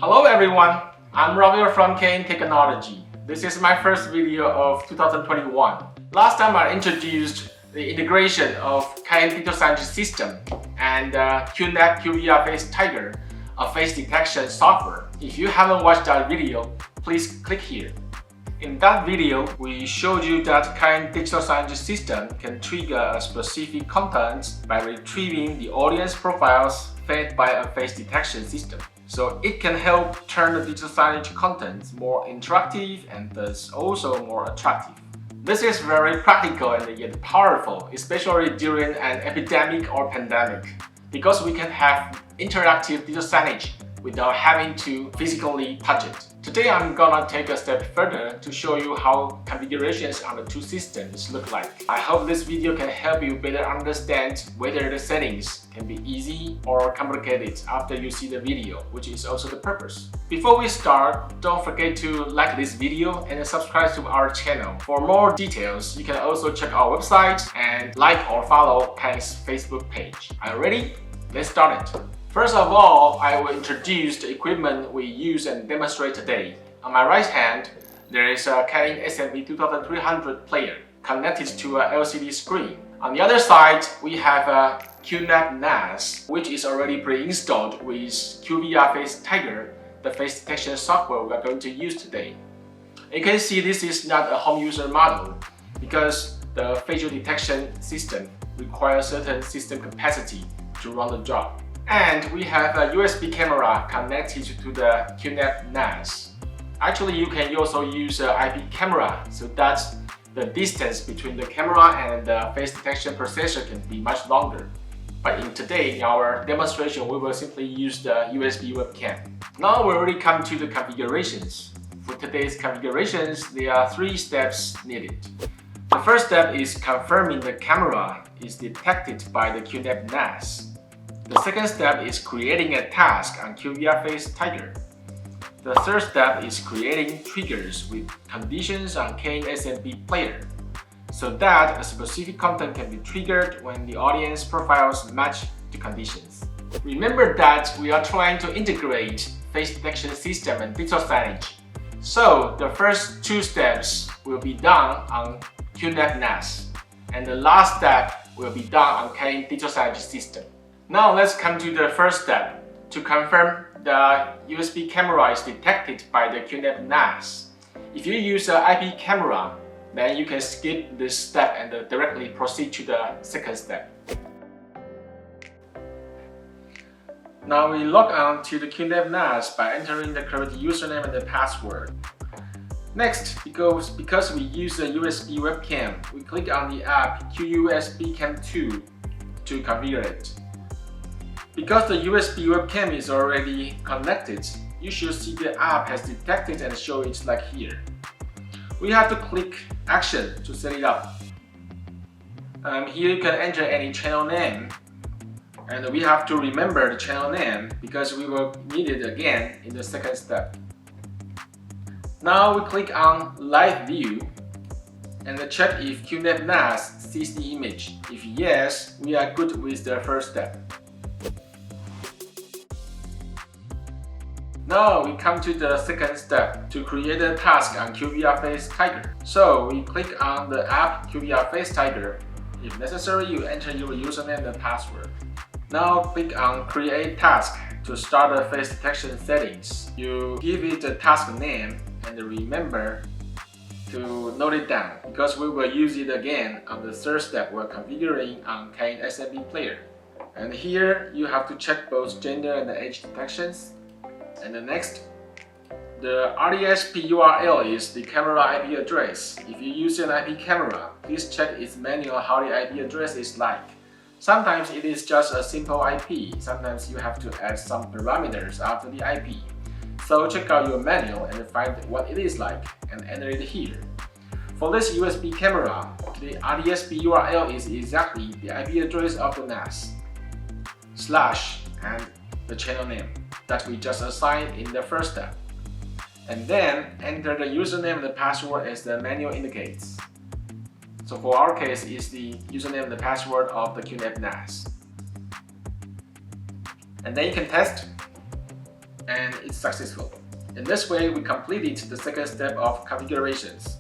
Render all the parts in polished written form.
Hello everyone, I'm Ravi from CAYIN Technology. This is my first video of 2021. Last time I introduced the integration of CAYIN digital signage system and QNAP QVR Face Tiger, a face detection software. If you haven't watched that video, please click here. In that video, we showed you that CAYIN digital signage system can trigger a specific content by retrieving the audience profiles fed by a face detection system. So it can help turn the digital signage content more interactive and thus also more attractive. This is very practical and yet powerful, especially during an epidemic or pandemic, because we can have interactive digital signage without having to physically touch it. Today I'm gonna take a step further to show you how configurations on the two systems look like. I hope this video can help you better understand whether the settings can be easy or complicated after you see the video, which is also the purpose. Before we start, don't forget to like this video and subscribe to our channel. For more details, you can also check our website and like or follow CAYIN's Facebook page. Are you ready? Let's start it. First of all, I will introduce the equipment we use and demonstrate today. On my right hand, there is a CAYIN SMP 2300 player connected to a LCD screen. On the other side, we have a QNAP NAS, which is already pre-installed with QVR Face Tiger, the face detection software we are going to use today. You can see this is not a home user model because the facial detection system requires certain system capacity to run the job. And we have a USB camera connected to the QNAP NAS. Actually, you can also use an IP camera so that the distance between the camera and the face detection processor can be much longer. But in our demonstration, we will simply use the USB webcam. Now we already come to the configurations. For today's configurations, there are 3 steps needed. The first step is confirming the camera is detected by the QNAP NAS. The second step is creating a task on QVR Face Tiger. The third step is creating triggers with conditions on CAYIN SMP player, so that a specific content can be triggered when the audience profiles match the conditions. Remember that we are trying to integrate face detection system and digital signage. So the first 2 steps will be done on QNAP NAS, and the last step will be done on CAYIN digital signage system. Now let's come to the first step. To confirm the USB camera is detected by the QNAP NAS. If you use an IP camera, then you can skip this step and directly proceed to the second step. Now we log on to the QNAP NAS by entering the correct username and the password. Next, because we use a USB webcam, we click on the app QUSB Cam 2 to configure it. Because the USB webcam is already connected, you should see the app has detected and show it like here. We have to click Action to set it up. Here you can enter any channel name, and we have to remember the channel name because we will need it again in the second step. Now we click on Live View and check if QNAP NAS sees the image. If yes, we are good with the first step. Now we come to the second step to create a task on QVR Face Tiger. So we click on the app QVR Face Tiger. If necessary, you enter your username and password. Now click on Create Task to start the face detection settings. You give it a task name and remember to note it down because we will use it again on the third step we're configuring on CAYIN SMP player. And here you have to check both gender and age detections. And the next, the RDSP URL is the camera IP address. If you use an IP camera, please check its manual how the IP address is like. Sometimes it is just a simple IP, sometimes you have to add some parameters after the IP. So check out your manual and find what it is like and enter it here. For this USB camera, the RDSP URL is exactly the IP address of the NAS, / and the channel name that we just assigned in the first step. And then enter the username and the password as the manual indicates. So for our case, it's the username and the password of the QNAP NAS. And then you can test. and it's successful. In this way, we completed the second step of configurations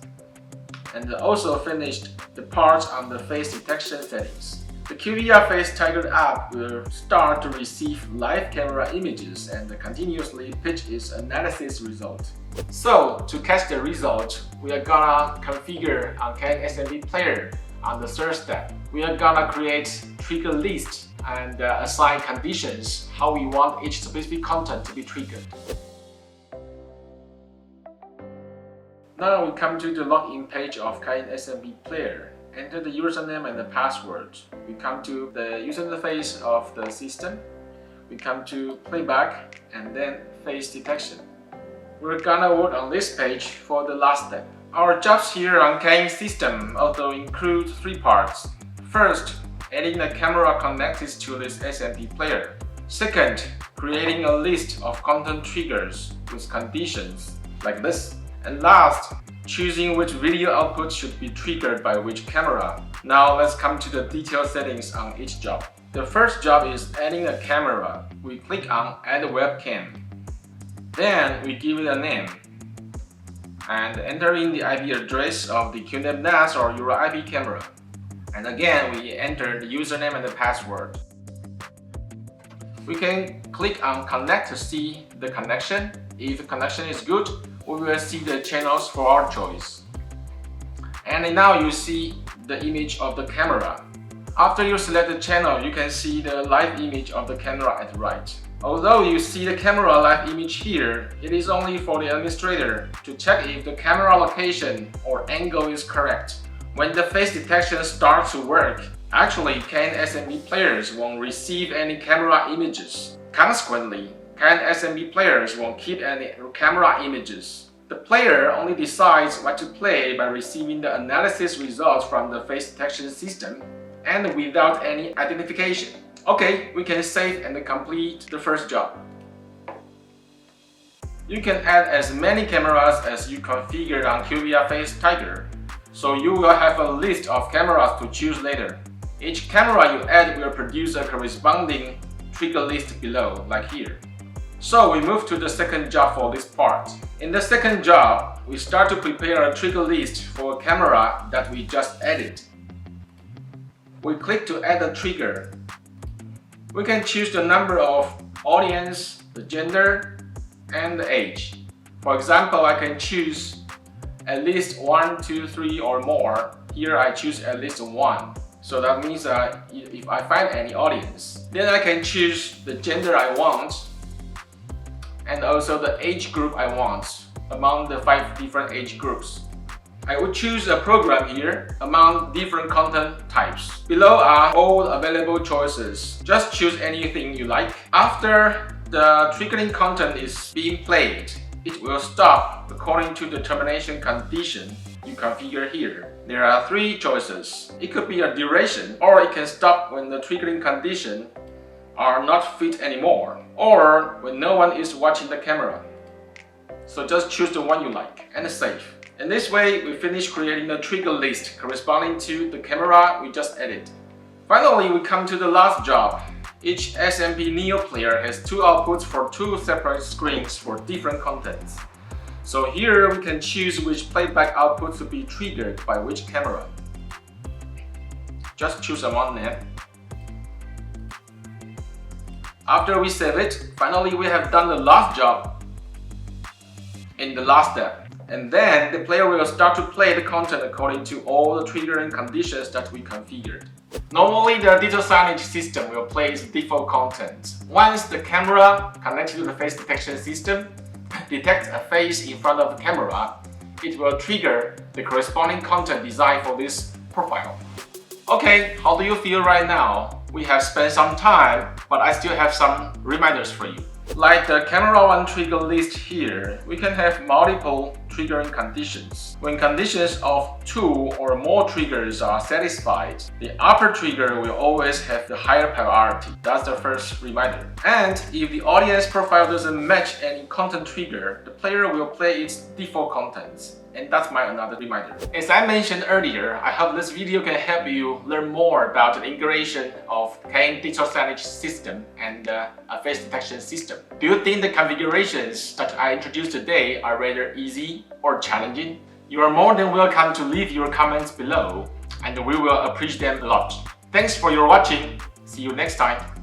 and also finished the part on the face detection settings. The QVR Face Tiger app will start to receive live camera images and continuously pitch its analysis result. So, to catch the result, we are gonna configure on CAYIN SMB player on the third step. We are gonna create trigger list and assign conditions how we want each specific content to be triggered. Now we come to the login page of CAYIN SMB player. Enter the username and the password. We come to the user interface of the system. We come to playback and then face detection. We're gonna work on this page for the last step. Our jobs here on CAYIN system also include three parts. First, adding a camera connected to this SMB player. Second, creating a list of content triggers with conditions like this. And last, choosing which video output should be triggered by which camera. Now let's come to the detailed settings on each job. The first job is adding a camera. We click on Add Webcam. Then we give it a name and enter in the IP address of the QNAP NAS or your IP camera. And again, we enter the username and the password. We can click on Connect to see the connection. If the connection is good, we will see the channels for our choice. And now you see the image of the camera. After you select the channel, you can see the live image of the camera at the right. Although you see the camera live image here, it is only for the administrator to check if the camera location or angle is correct. When the face detection starts to work, actually CAYIN SMB players won't receive any camera images. Consequently, CAYIN SMB players won't keep any camera images. The player only decides what to play by receiving the analysis results from the face detection system and without any identification. Okay, we can save and complete the first job. You can add as many cameras as you configured on QVR Face Tiger, so you will have a list of cameras to choose later. Each camera you add will produce a corresponding trigger list below, like here. So we move to the second job for this part. In the second job, we start to prepare a trigger list for a camera that we just added. We click to add a trigger. We can choose the number of audience, the gender, and the age. For example, I can choose at least 1, 2, 3 or more. Here I choose at least 1. So that means if I find any audience, then I can choose the gender I want and also the age group I want among the 5 different age groups. I would choose a program here among different content types. Below are all available choices. Just choose anything you like. After the triggering content is being played, it will stop according to the termination condition you configure here. There are 3 choices. It could be a duration, or it can stop when the triggering condition are not fit anymore, or when no one is watching the camera. So just choose the one you like and save. In this way, we finish creating the trigger list corresponding to the camera we just added. Finally, we come to the last job. Each SMB Neo player has 2 outputs for 2 separate screens for different contents. So here we can choose which playback output to be triggered by which camera. Just choose one name. After we save it, finally we have done the last job in the last step. And then the player will start to play the content according to all the triggering conditions that we configured. Normally, the digital signage system will play its default content. Once the camera connected to the face detection system detects a face in front of the camera, it will trigger the corresponding content designed for this profile. Okay, how do you feel right now? We have spent some time, but I still have some reminders for you. Like the camera 1 trigger list here, we can have multiple triggering conditions. When conditions of 2 or more triggers are satisfied, the upper trigger will always have the higher priority. That's the first reminder. And if the audience profile doesn't match any content trigger, the player will play its default contents. And that's my another reminder. As I mentioned earlier, I hope this video can help you learn more about the integration of CAYIN digital signage system and a face detection system. Do you think the configurations that I introduced today are rather easy or challenging? You are more than welcome to leave your comments below, and we will appreciate them a lot. Thanks for your watching. See you next time.